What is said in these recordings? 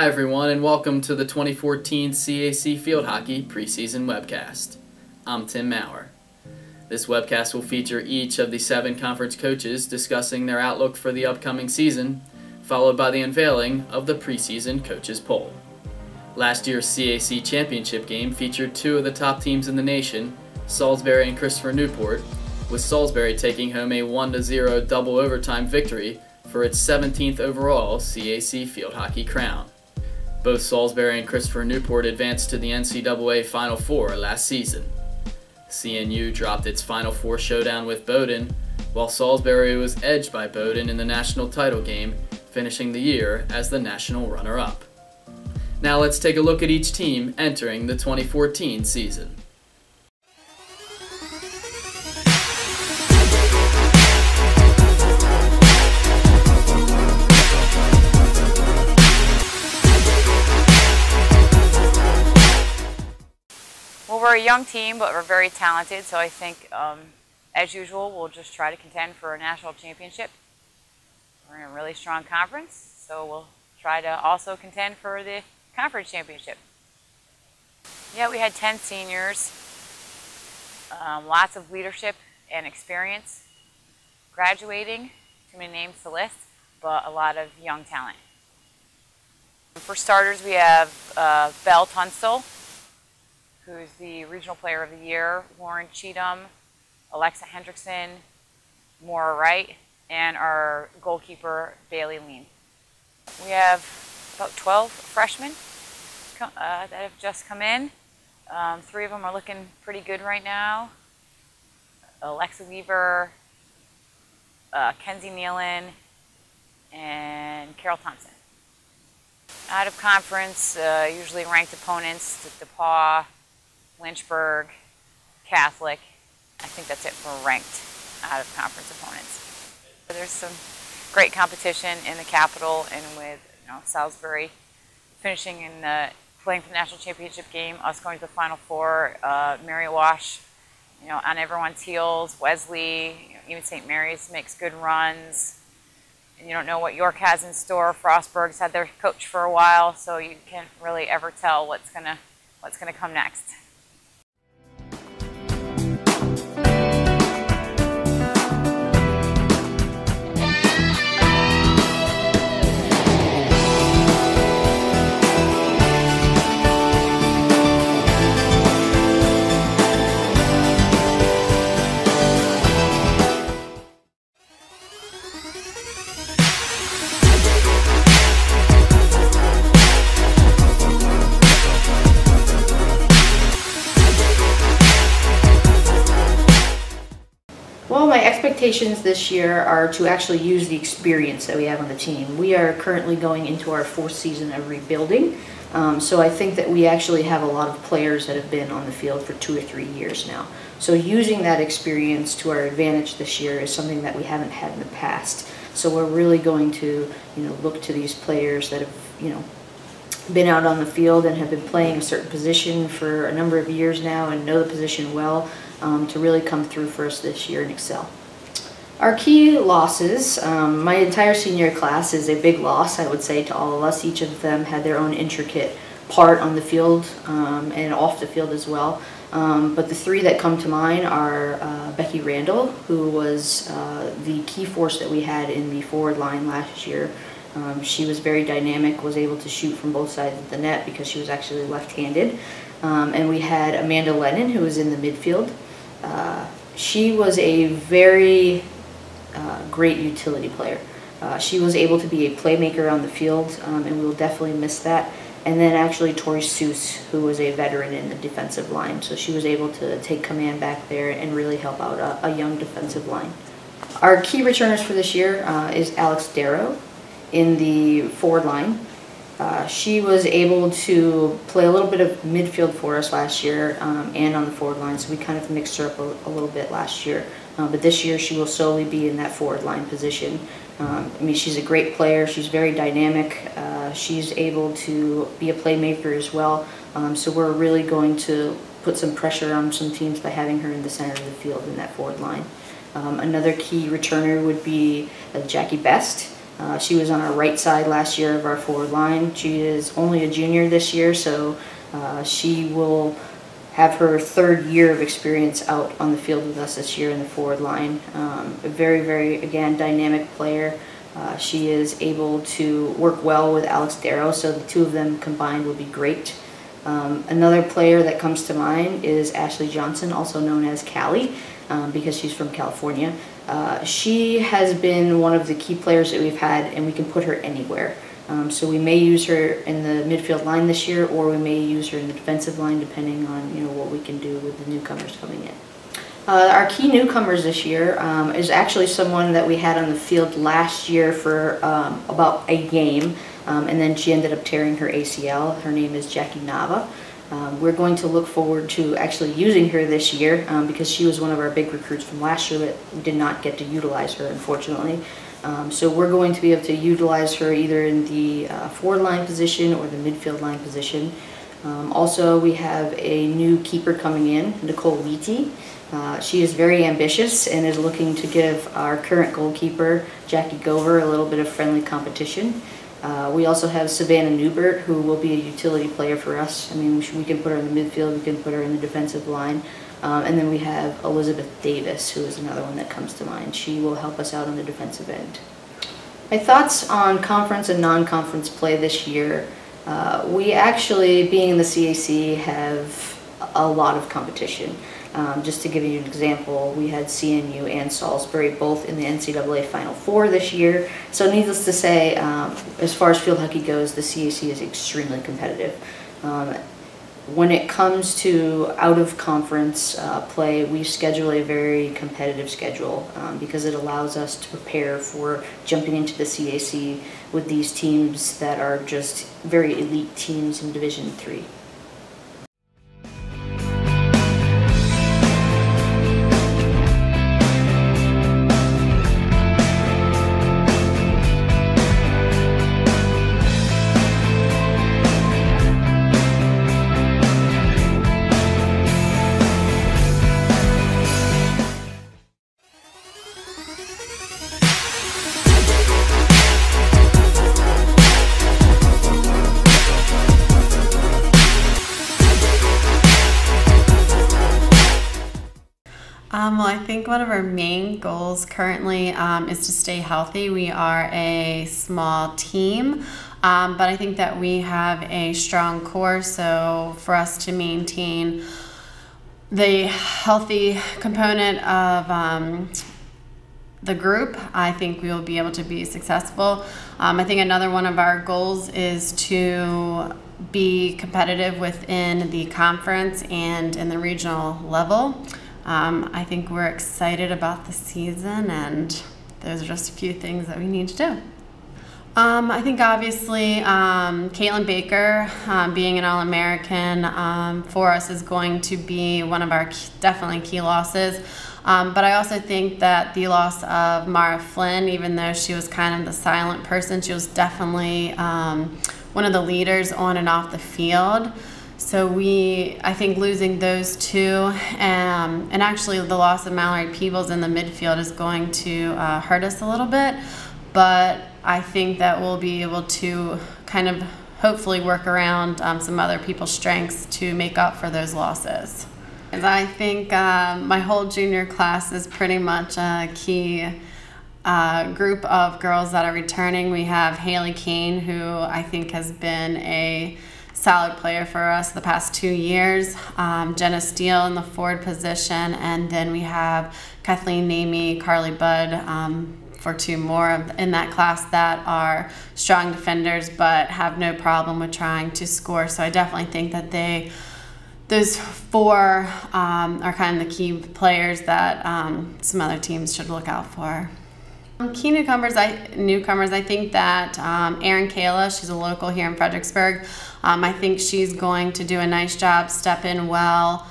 Hi everyone, and welcome to the 2014 CAC Field Hockey Preseason Webcast. I'm Tim Mowrer. This webcast will feature each of the 7 conference coaches discussing their outlook for the upcoming season, followed by the unveiling of the preseason coaches poll. Last year's CAC championship game featured 2 of the top teams in the nation, Salisbury and Christopher Newport, with Salisbury taking home a 1-0 double overtime victory for its 17th overall CAC Field Hockey crown. Both Salisbury and Christopher Newport advanced to the NCAA Final Four last season. CNU dropped its Final Four showdown with Bowdoin, while Salisbury was edged by Bowdoin in the national title game, finishing the year as the national runner-up. Now let's take a look at each team entering the 2014 season. We're a young team, but we're very talented, so I think, as usual, we'll just try to contend for a national championship. We're in a really strong conference, so we'll try to also contend for the conference championship. Yeah, we had 10 seniors, lots of leadership and experience, graduating, too many names to list, but a lot of young talent. For starters, we have Belle Tunstall, who's the Regional Player of the Year, Lauren Cheatham, Alexa Hendrickson, Maura Wright, and our goalkeeper, Bailey Lean. We have about 12 freshmen that have just come in. 3 of them are looking pretty good right now. Alexa Weaver, Kenzie Nealon, and Carol Thompson. Out of conference, usually ranked opponents, DePaul, Lynchburg, Catholic. I think that's it for ranked out-of-conference opponents. There's some great competition in the Capital, and with Salisbury finishing in playing for the national championship game, us going to the Final Four, Mary Wash, on everyone's heels. Wesley, even St. Mary's makes good runs. And you don't know what York has in store. Frostburg's had their coach for a while, so you can't really ever tell what's gonna come next. Well, my expectations this year are to actually use the experience that we have on the team. We are currently going into our 4th season of rebuilding, so I think that we actually have a lot of players that have been on the field for 2 or 3 years now. So using that experience to our advantage this year is something that we haven't had in the past. So we're really going to, look to these players that have, been out on the field and have been playing a certain position for a number of years now and know the position well, to really come through for us this year and excel. Our key losses, my entire senior class is a big loss, I would say, to all of us. Each of them had their own intricate part on the field and off the field as well. But the 3 that come to mind are Becky Randall, who was the key force that we had in the forward line last year. She was very dynamic, was able to shoot from both sides of the net because she was actually left-handed. And we had Amanda Lennon, who was in the midfield. She was a very great utility player. She was able to be a playmaker on the field, and we will definitely miss that. And then actually Tori Seuss, who was a veteran in the defensive line. So she was able to take command back there and really help out a young defensive line. Our key returners for this year is Alex Darrow in the forward line. She was able to play a little bit of midfield for us last year and on the forward line, so we kind of mixed her up a little bit last year. But this year she will solely be in that forward line position. She's a great player. She's very dynamic. She's able to be a playmaker as well. So we're really going to put some pressure on some teams by having her in the center of the field in that forward line. Another key returner would be Jackie Best. She was on our right side last year of our forward line. She is only a junior this year, so she will have her third year of experience out on the field with us this year in the forward line. A very, very, again, dynamic player. She is able to work well with Alex Darrow, so the two of them combined will be great. Another player that comes to mind is Ashley Johnson, also known as Callie, because she's from California. She has been one of the key players that we've had, and we can put her anywhere. So we may use her in the midfield line this year, or we may use her in the defensive line, depending on what we can do with the newcomers coming in. Our key newcomers this year is actually someone that we had on the field last year for about a game, and then she ended up tearing her ACL. Her name is Jackie Nava. We're going to look forward to actually using her this year because she was one of our big recruits from last year, but we did not get to utilize her, unfortunately. So we're going to be able to utilize her either in the forward line position or the midfield line position. Also, we have a new keeper coming in, Nicole Wheaty. She is very ambitious and is looking to give our current goalkeeper, Jackie Gover, a little bit of friendly competition. We also have Savannah Newbert, who will be a utility player for us. I mean, we can put her in the midfield, we can put her in the defensive line. And then we have Elizabeth Davis, who is another one that comes to mind. She will help us out on the defensive end. My thoughts on conference and non-conference play this year. We actually, being in the CAC, have a lot of competition. Just to give you an example, we had CNU and Salisbury both in the NCAA Final Four this year. So needless to say, as far as field hockey goes, the CAC is extremely competitive. When it comes to out-of-conference play, we schedule a very competitive schedule because it allows us to prepare for jumping into the CAC with these teams that are just very elite teams in Division III. Well, I think one of our main goals currently is to stay healthy. We are a small team, but I think that we have a strong core, so for us to maintain the healthy component of the group, I think we will be able to be successful. I think another one of our goals is to be competitive within the conference and in the regional level. I think we're excited about the season, and those are just a few things that we need to do. I think obviously Caitlin Baker being an All-American for us is going to be one of our definitely key losses. But I also think that the loss of Mara Flynn, even though she was kind of the silent person, she was definitely one of the leaders on and off the field. So I think losing those two, and actually the loss of Mallory Peebles in the midfield is going to hurt us a little bit, but I think that we'll be able to kind of hopefully work around some other people's strengths to make up for those losses. And I think my whole junior class is pretty much a key group of girls that are returning. We have Haley Kane, who I think has been a solid player for us the past 2 years, Jenna Steele in the forward position, and then we have Kathleen Namey, Carly Budd for 2 more in that class that are strong defenders but have no problem with trying to score. So I definitely think that those 4 are kind of the key players that some other teams should look out for. Key newcomers, I think that Erin Kayla, she's a local here in Fredericksburg. I think she's going to do a nice job, step in well,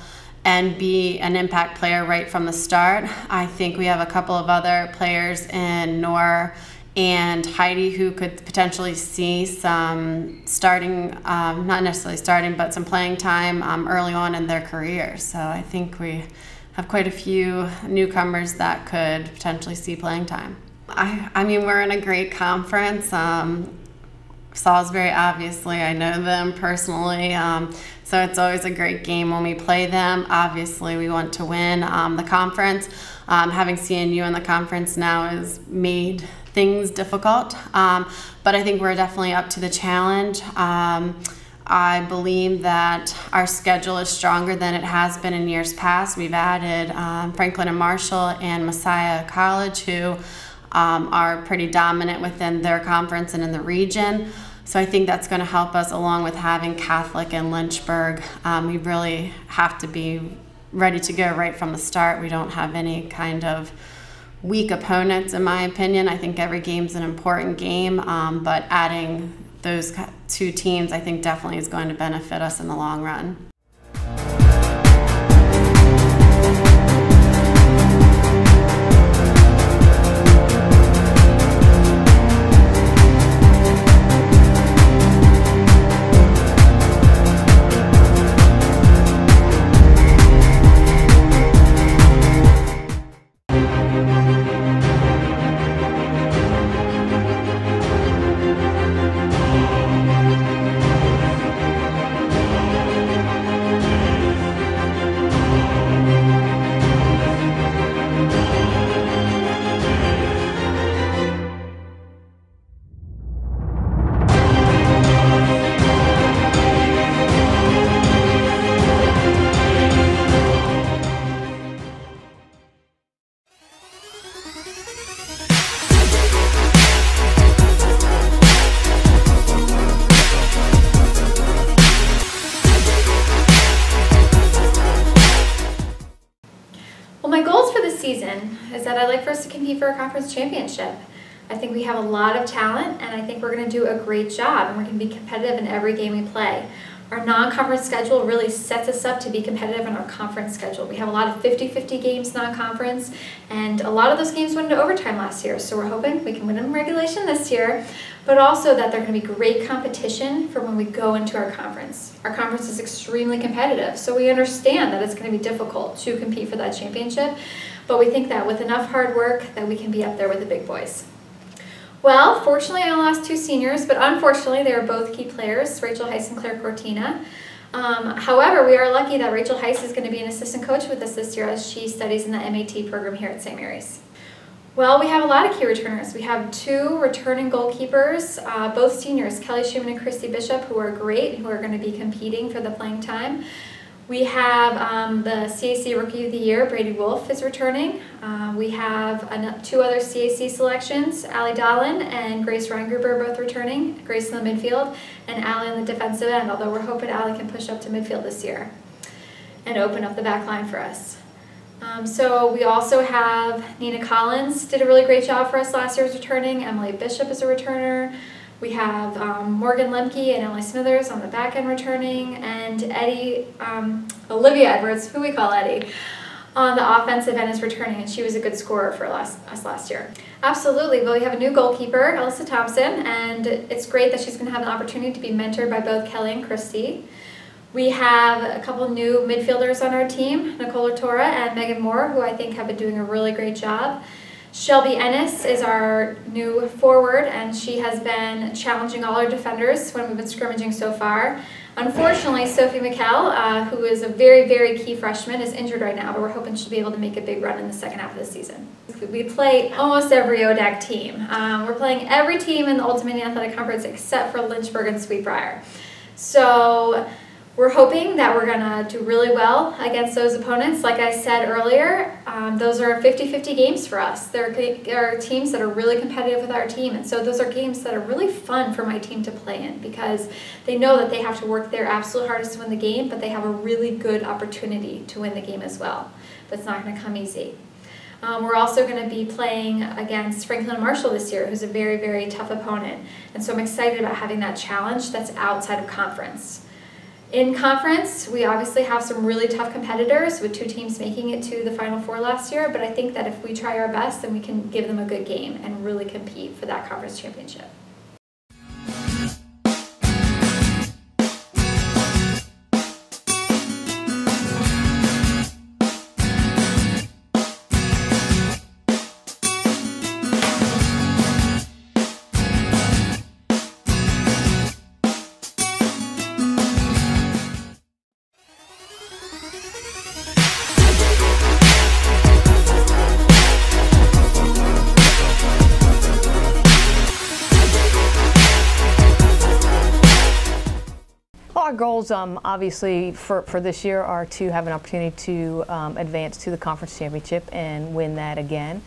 and be an impact player right from the start. I think we have a couple of other players in Nora and Heidi who could potentially see some starting, not necessarily starting, but some playing time early on in their career. So I think we have quite a few newcomers that could potentially see playing time. I mean, we're in a great conference. Salisbury, obviously, I know them personally, so it's always a great game when we play them. Obviously, we want to win the conference. Having CNU in the conference now has made things difficult, but I think we're definitely up to the challenge. I believe that our schedule is stronger than it has been in years past. We've added Franklin and Marshall and Messiah College, who are pretty dominant within their conference and in the region. So I think that's going to help us, along with having Catholic and Lynchburg. We really have to be ready to go right from the start. We don't have any kind of weak opponents, in my opinion. I think every game's an important game, but adding those two teams, I think, definitely is going to benefit us in the long run. Is that I'd like for us to compete for a conference championship. I think we have a lot of talent, and I think we're going to do a great job, and we're going to be competitive in every game we play. Our non-conference schedule really sets us up to be competitive in our conference schedule. We have a lot of 50-50 games non-conference, and a lot of those games went into overtime last year, so we're hoping we can win in regulation this year, but also that they're going to be great competition for when we go into our conference. Our conference is extremely competitive, so we understand that it's going to be difficult to compete for that championship, but we think that with enough hard work that we can be up there with the big boys. Well, fortunately I only lost 2 seniors, but unfortunately they were both key players, Rachel Heiss and Claire Cortina. However, we are lucky that Rachel Heiss is going to be an assistant coach with us this year as she studies in the MAT program here at St. Mary's. Well, we have a lot of key returners. We have 2 returning goalkeepers, both seniors, Kelly Schumann and Christy Bishop, who are great, who are going to be competing for the playing time. We have the CAC Rookie of the Year, Brady Wolf, is returning. We have 2 other CAC selections, Allie Dolan and Grace Reingruber, both returning. Grace in the midfield and Allie in the defensive end, although we're hoping Allie can push up to midfield this year and open up the back line for us. So we also have Nina Collins, did a really great job for us last year, is returning. Emily Bishop is a returner. We have Morgan Lemke and Emily Smithers on the back end returning, and Olivia Edwards, who we call Eddie, on the offensive end is returning, and she was a good scorer for us last year. Absolutely, but we have a new goalkeeper, Alyssa Thompson, and it's great that she's going to have an opportunity to be mentored by both Kelly and Christy. We have a couple new midfielders on our team, Nicole Torra and Megan Moore, who I think have been doing a really great job. Shelby Ennis is our new forward, and she has been challenging all our defenders when we've been scrimmaging so far. Unfortunately, Sophie McKell, who is a very, very key freshman, is injured right now, but we're hoping she'll be able to make a big run in the second half of the season. We play almost every ODAC team. We're playing every team in the Ultimate Athletic Conference except for Lynchburg and Sweetbriar. So we're hoping that we're going to do really well against those opponents. Like I said earlier, those are 50-50 games for us. There are teams that are really competitive with our team, and so those are games that are really fun for my team to play in because they know that they have to work their absolute hardest to win the game, but they have a really good opportunity to win the game as well. But it's not going to come easy. We're also going to be playing against Franklin and Marshall this year, who's a very, very tough opponent, and so I'm excited about having that challenge that's outside of conference. In conference, we obviously have some really tough competitors with 2 teams making it to the Final Four last year, but I think that if we try our best, then we can give them a good game and really compete for that conference championship. goals, obviously, for this year are to have an opportunity to advance to the conference championship and win that again.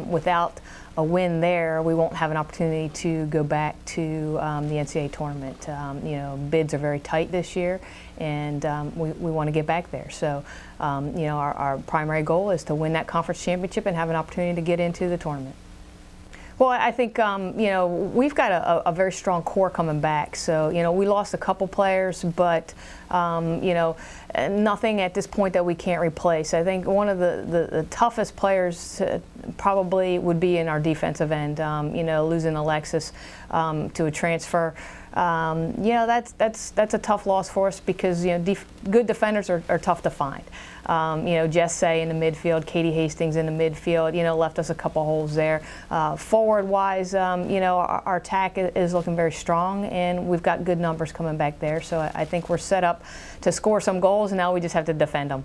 Without a win there, we won't have an opportunity to go back to the NCAA tournament. You know, bids are very tight this year, and we want to get back there. So, you know, our primary goal is to win that conference championship and have an opportunity to get into the tournament. Well, I think, you know, we've got a very strong core coming back. So, you know, we lost a couple players, but, you know, nothing at this point that we can't replace. I think one of the toughest players probably would be in our defensive end. You know, losing Alexis to a transfer. You know, that's a tough loss for us because, you know, good defenders are tough to find. You know, Jesse in the midfield, Katie Hastings in the midfield, you know, left us a couple holes there. Forward-wise, you know, our attack is looking very strong, and we've got good numbers coming back there. So I think we're set up to score some goals, and now we just have to defend them.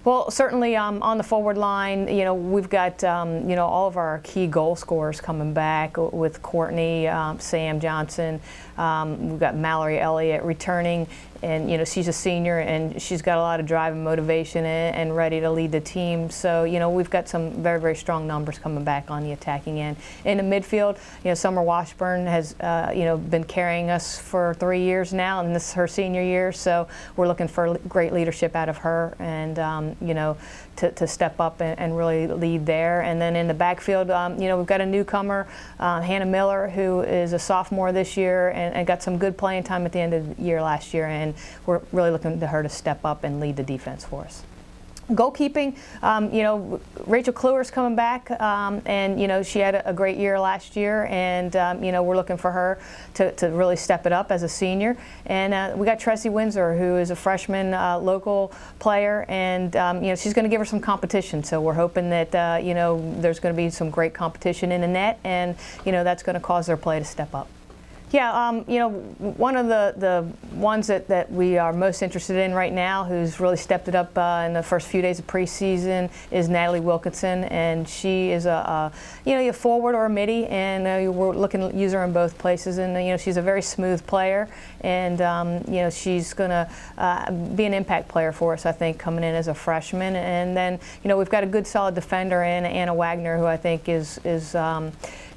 Well, certainly on the forward line, you know, we've got, you know, all of our key goal scorers coming back with Courtney, Sam Johnson. We've got Mallory Elliott returning, and, you know, she's a senior, and she's got a lot of drive and motivation and ready to lead the team. So, you know, we've got some very, very strong numbers coming back on the attacking end. In the midfield, you know, Summer Washburn has, you know, been carrying us for 3 years now, and this is her senior year. So we're looking for great leadership out of her, and, you know, to step up and really lead there. And then in the backfield, you know, we've got a newcomer, Hannah Miller, who is a sophomore this year and got some good playing time at the end of the year last year, and we're really looking to her to step up and lead the defense for us. Goalkeeping, you know, Rachel Kluwer's coming back, and, you know, she had a great year last year, and, you know, we're looking for her to really step it up as a senior. And we got Tressie Windsor, who is a freshman local player, and, you know, she's going to give her some competition. So we're hoping that, you know, there's going to be some great competition in the net, and, you know, that's going to cause their play to step up. Yeah, you know, one of the ones that we are most interested in right now, who's really stepped it up in the first few days of preseason, is Natalie Wilkinson, and she is you know, a forward or a midi, and we're looking to use her in both places. And you know, she's a very smooth player, and you know, she's going to be an impact player for us, I think, coming in as a freshman. And then, you know, we've got a good, solid defender in Anna Wagner, who I think is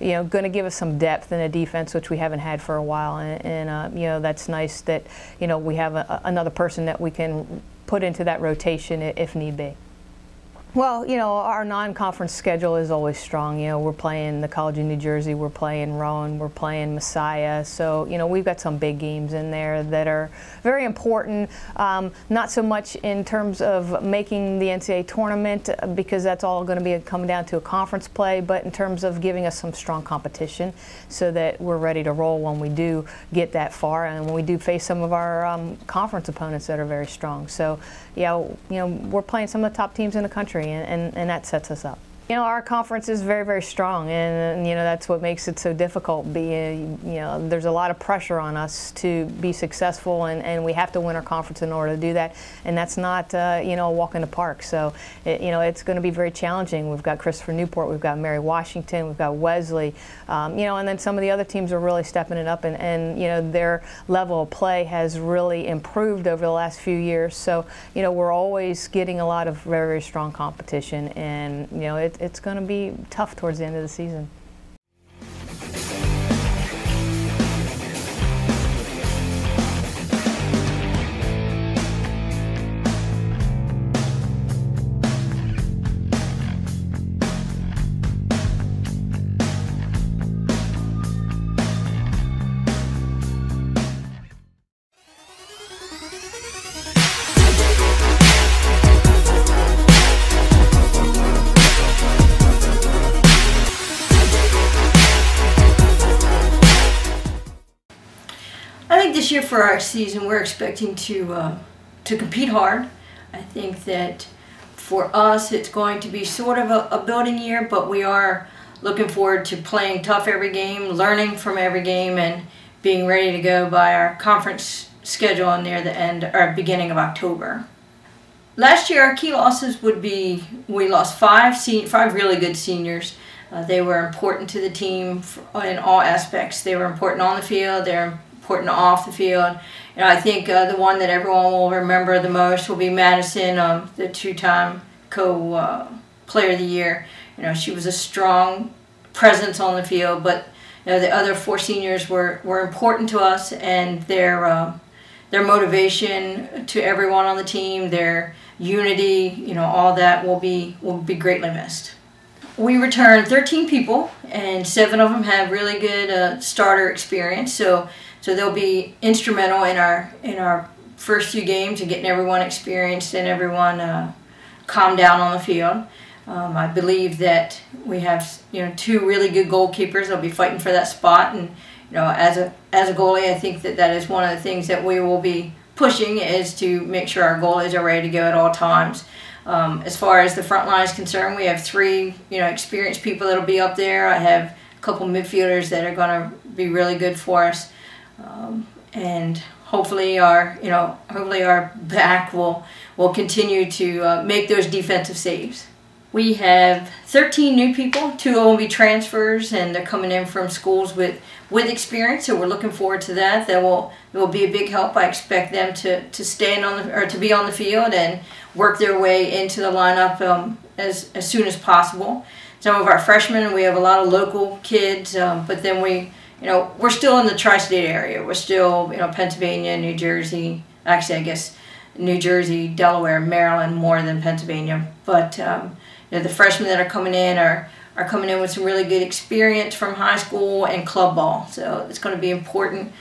you know, going to give us some depth in the defense, which we haven't had for a while, and you know, that's nice that, you know, we have another person that we can put into that rotation if need be. Well, you know, our non-conference schedule is always strong. You know, we're playing the College of New Jersey, we're playing Rowan, we're playing Messiah. So, you know, we've got some big games in there that are very important. Not so much in terms of making the NCAA tournament, because that's all going to be coming down to a conference play, but in terms of giving us some strong competition so that we're ready to roll when we do get that far and when we do face some of our conference opponents that are very strong. So, yeah, you know, we're playing some of the top teams in the country, and that sets us up. You know, our conference is very, very strong, and you know, that's what makes it so difficult. You know, there's a lot of pressure on us to be successful, and we have to win our conference in order to do that, and that's not, you know, a walk in the park. So, you know, it's going to be very challenging. We've got Christopher Newport, we've got Mary Washington, we've got Wesley, you know, and then some of the other teams are really stepping it up, and you know, their level of play has really improved over the last few years. So, you know, we're always getting a lot of very, very strong competition, and you know, it's going to be tough towards the end of the season. This year for our season, we're expecting to compete hard. I think that for us, it's going to be sort of a building year, but we are looking forward to playing tough every game, learning from every game, and being ready to go by our conference schedule near the end or beginning of October. Last year, our key losses would be we lost five really good seniors. They were important to the team in all aspects. They were important on the field. They're important off the field. You know, I think the one that everyone will remember the most will be Madison, the two-time co-player of the year. You know, she was a strong presence on the field, but you know, the other 4 seniors were important to us, and their motivation to everyone on the team, their unity, you know, all that will be greatly missed. We returned 13 people, and 7 of them have really good starter experience. So they'll be instrumental in our first few games and getting everyone experienced and everyone calmed down on the field. I believe that we have 2 really good goalkeepers. They'll be fighting for that spot, and you know, as a goalie, I think that is one of the things that we will be pushing, is to make sure our goalies are ready to go at all times. As far as the front line is concerned, we have 3 experienced people that'll be up there. I have a couple midfielders that are going to be really good for us, and hopefully our back will continue to make those defensive saves. We have 13 new people. 2 of them will be transfers, and they're coming in from schools with experience, so we're looking forward to that. That will be a big help. I expect them to stay to be on the field and work their way into the lineup as soon as possible. Some of our freshmen, we have a lot of local kids, but then we're still in the tri-state area. We're still Pennsylvania, New Jersey. Actually, I guess New Jersey, Delaware, Maryland more than Pennsylvania, but the freshmen that are coming in are coming in with some really good experience from high school and club ball, so it's going to be important.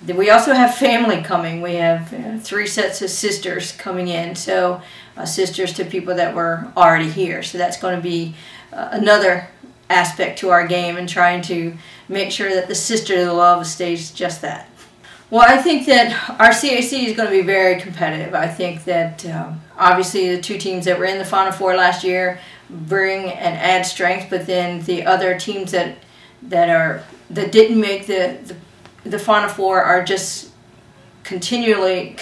We also have family coming. We have 3 sets of sisters coming in, so sisters to people that were already here, so that's going to be another aspect to our game, and trying to make sure that the sisterly love stays just that. Well, I think that our CAC is going to be very competitive. I think that obviously the 2 teams that were in the Final Four last year bring and add strength, but then the other teams that didn't make the Final Four are just continuing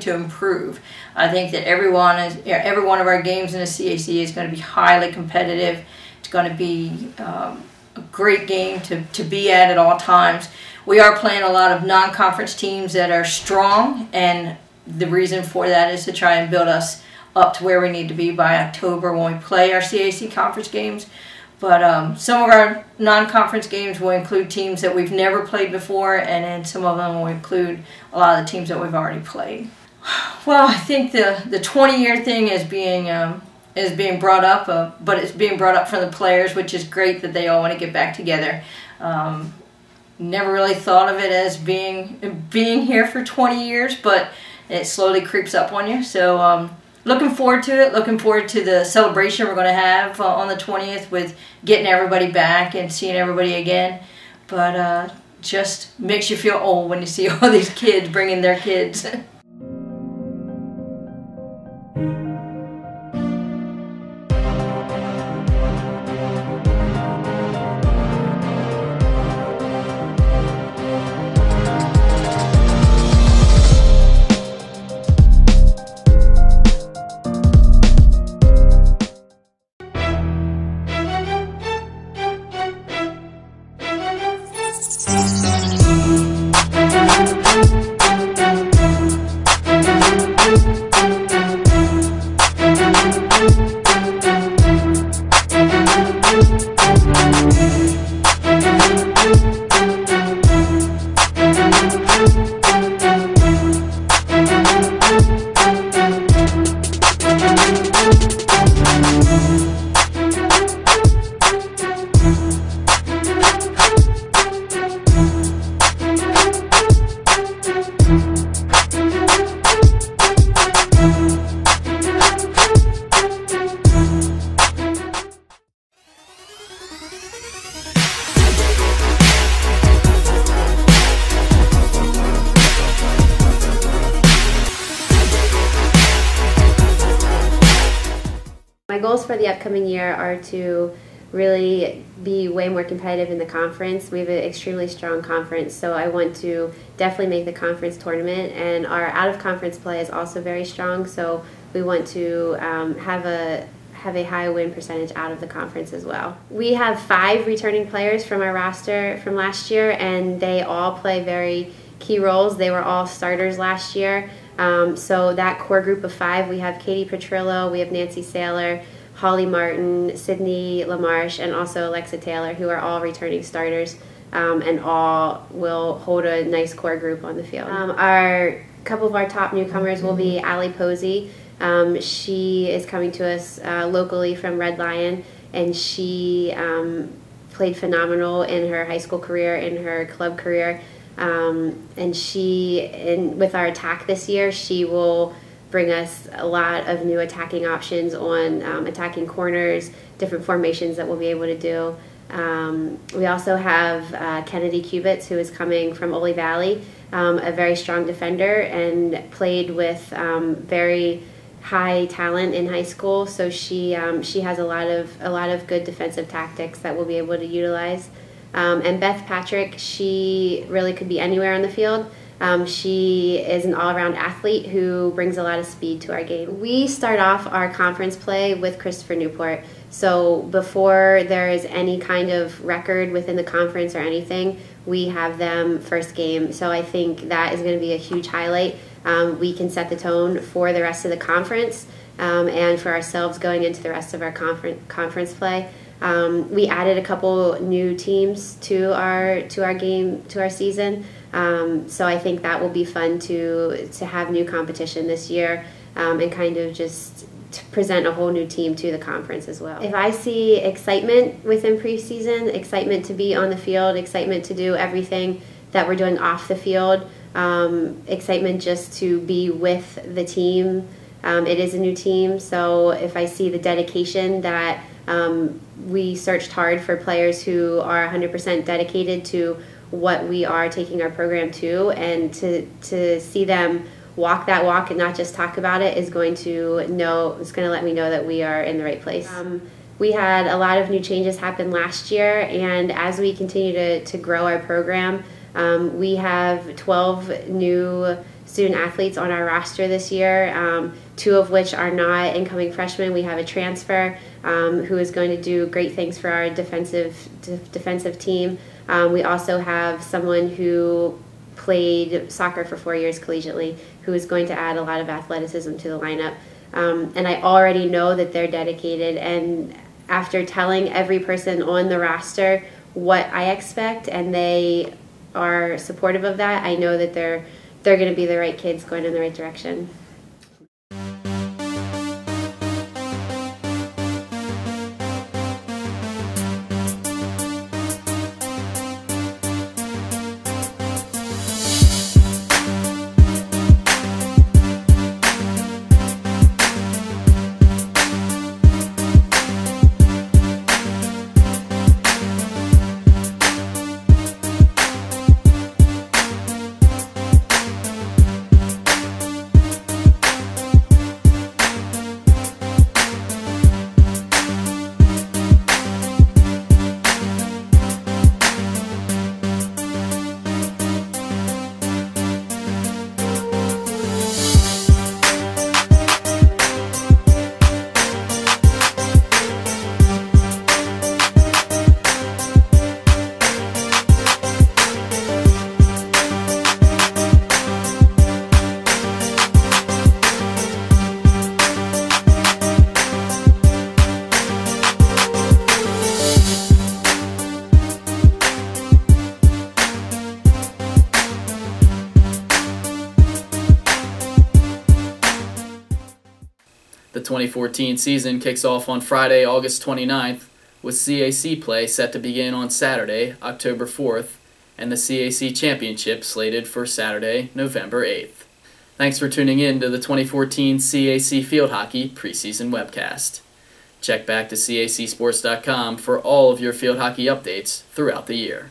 to improve. I think that every one of our games in the CAC is going to be highly competitive. It's going to be a great game to be at all times. We are playing a lot of non-conference teams that are strong, and the reason for that is to try and build us up to where we need to be by October when we play our CAC conference games. But some of our non-conference games will include teams that we've never played before, and then some of them will include a lot of the teams that we've already played. Well, I think the 20-year thing is being brought up, but it's being brought up from the players, which is great that they all want to get back together. Never really thought of it as being here for 20 years, but it slowly creeps up on you. So looking forward to it. Looking forward to the celebration we're going to have on the 20th with getting everybody back and seeing everybody again. But just makes you feel old when you see all these kids bringing their kids. My goals for the upcoming year are to really be way more competitive in the conference. We have an extremely strong conference, so I want to definitely make the conference tournament, and our out-of-conference play is also very strong, so we want to have a high win percentage out of the conference as well. We have 5 returning players from our roster from last year, and they all play very key roles. They were all starters last year. So that core group of 5, we have Katie Petrillo, we have Nancy Saylor, Holly Martin, Sydney LaMarche, and also Alexa Taylor, who are all returning starters, and all will hold a nice core group on the field. Our couple of our top newcomers will be Allie Posey. She is coming to us locally from Red Lion, and she played phenomenal in her high school career, in her club career. And with our attack this year, she will bring us a lot of new attacking options on attacking corners, different formations that we'll be able to do. We also have Kennedy Cubits, who is coming from Ole Valley, a very strong defender and played with very high talent in high school. So she has a lot of good defensive tactics that we'll be able to utilize. And Beth Patrick, she really could be anywhere on the field. She is an all-around athlete who brings a lot of speed to our game. We start off our conference play with Christopher Newport. So before there is any kind of record within the conference or anything, we have them first game. So I think that is going to be a huge highlight. We can set the tone for the rest of the conference and for ourselves going into the rest of our conference play. We added a couple new teams to our season, so I think that will be fun to have new competition this year, and kind of just to present a whole new team to the conference as well. If I see excitement within preseason, excitement to be on the field, excitement to do everything that we're doing off the field, excitement just to be with the team. It is a new team, so if I see the dedication that we searched hard for players who are 100% dedicated to what we are taking our program to, and to see them walk that walk and not just talk about it is going to let me know that we are in the right place. We had a lot of new changes happen last year, and as we continue to grow our program, we have 12 new student athletes on our roster this year, 2 of which are not incoming freshmen. We have a transfer who is going to do great things for our defensive team. We also have someone who played soccer for 4 years collegiately, who is going to add a lot of athleticism to the lineup. And I already know that they're dedicated, and after telling every person on the roster what I expect and they are supportive of that, I know that they're going to be the right kids going in the right direction. The 2014 season kicks off on Friday, August 29th, with CAC play set to begin on Saturday, October 4th, and the CAC Championship slated for Saturday, November 8th. Thanks for tuning in to the 2014 CAC Field Hockey Preseason Webcast. Check back to cacsports.com for all of your field hockey updates throughout the year.